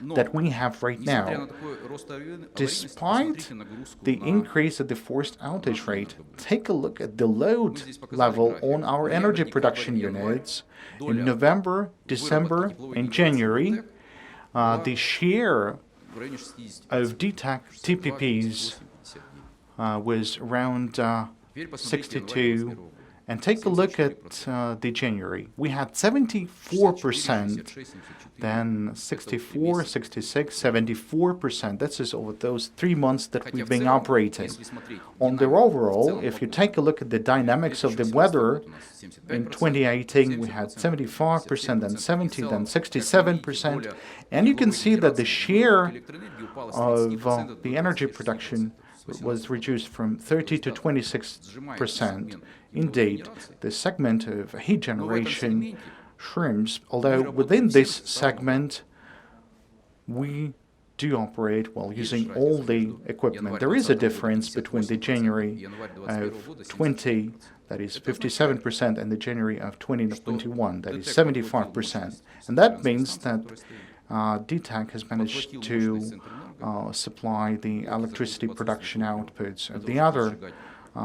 that we have right now. Despite the increase of the forced outage rate, take a look at the load level on our energy production units. In November, December, and January, the share of DTEK TPPs was around 62. And take a look at the January. We had 74%, then 64, 66, 74%. This is over those 3 months that we've been operating. On the overall, if you take a look at the dynamics of the weather, in 2018 we had 75%, then 70, then 67%. And you can see that the share of the energy production was reduced from 30 to 26%. Indeed, the segment of heat generation shrinks, although within this segment we do operate while using all the equipment. There is a difference between the January of 20, that is 57%, and the January of 2021, that is 75%. And that means that DTEK has managed to supply the electricity production outputs of the other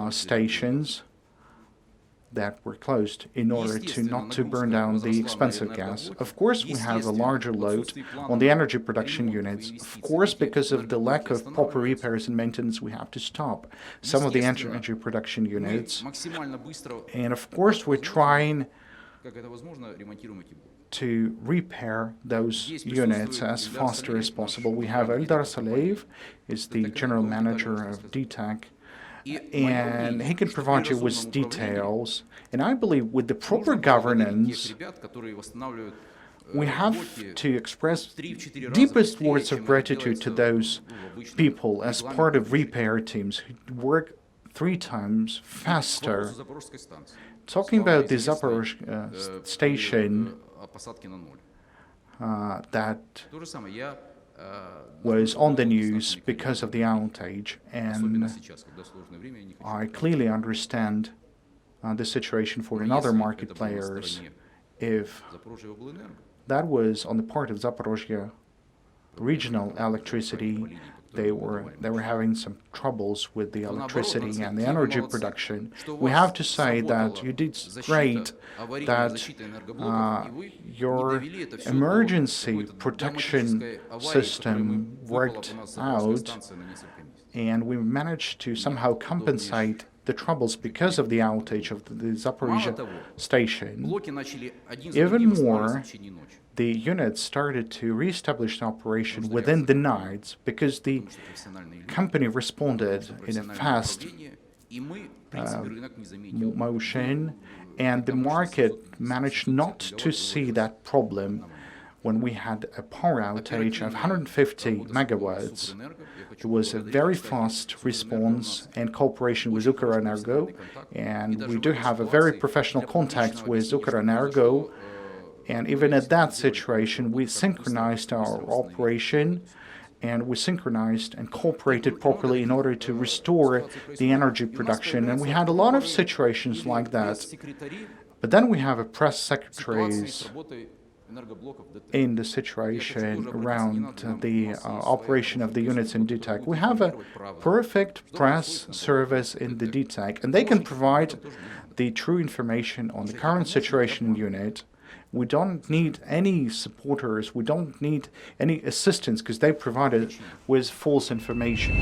stations that were closed in order to not to burn down the expensive gas. Of course, we have a larger load on the energy production units. Of course, because of the lack of proper repairs and maintenance, we have to stop some of the energy production units. And of course, we're trying to repair those units as faster as possible. We have Eldar Saleev, is the general manager of DTEK, and he can provide you with details. And I believe with the proper governance, we have to express deepest words of gratitude to those people as part of repair teams who work 3 times faster. Talking about the Zaporozhye station that was on the news because of the outage, and I clearly understand the situation for another market players. If that was on the part of Zaporozhye regional electricity, they were having some troubles with the electricity and the energy production. We have to say that you did great, that your emergency protection system worked out, and we managed to somehow compensate the troubles because of the outage of the Zaporizhzhia station. Even more, the units started to reestablish operation within the nights because the company responded in a fast motion, and the market managed not to see that problem when we had a power outage of 150 megawatts. There was a very fast response and cooperation with Ukrenergo, and we do have a very professional contact with Ukrenergo. And even at that situation, we synchronized our operation, and we synchronized and cooperated properly in order to restore the energy production. And we had a lot of situations like that. But then we have a press secretaries in the situation around the operation of the units in DTEK. We have a perfect press service in the DTEK, and they can provide the true information on the current situation in unit. We don't need any supporters, we don't need any assistance, because they provided with false information.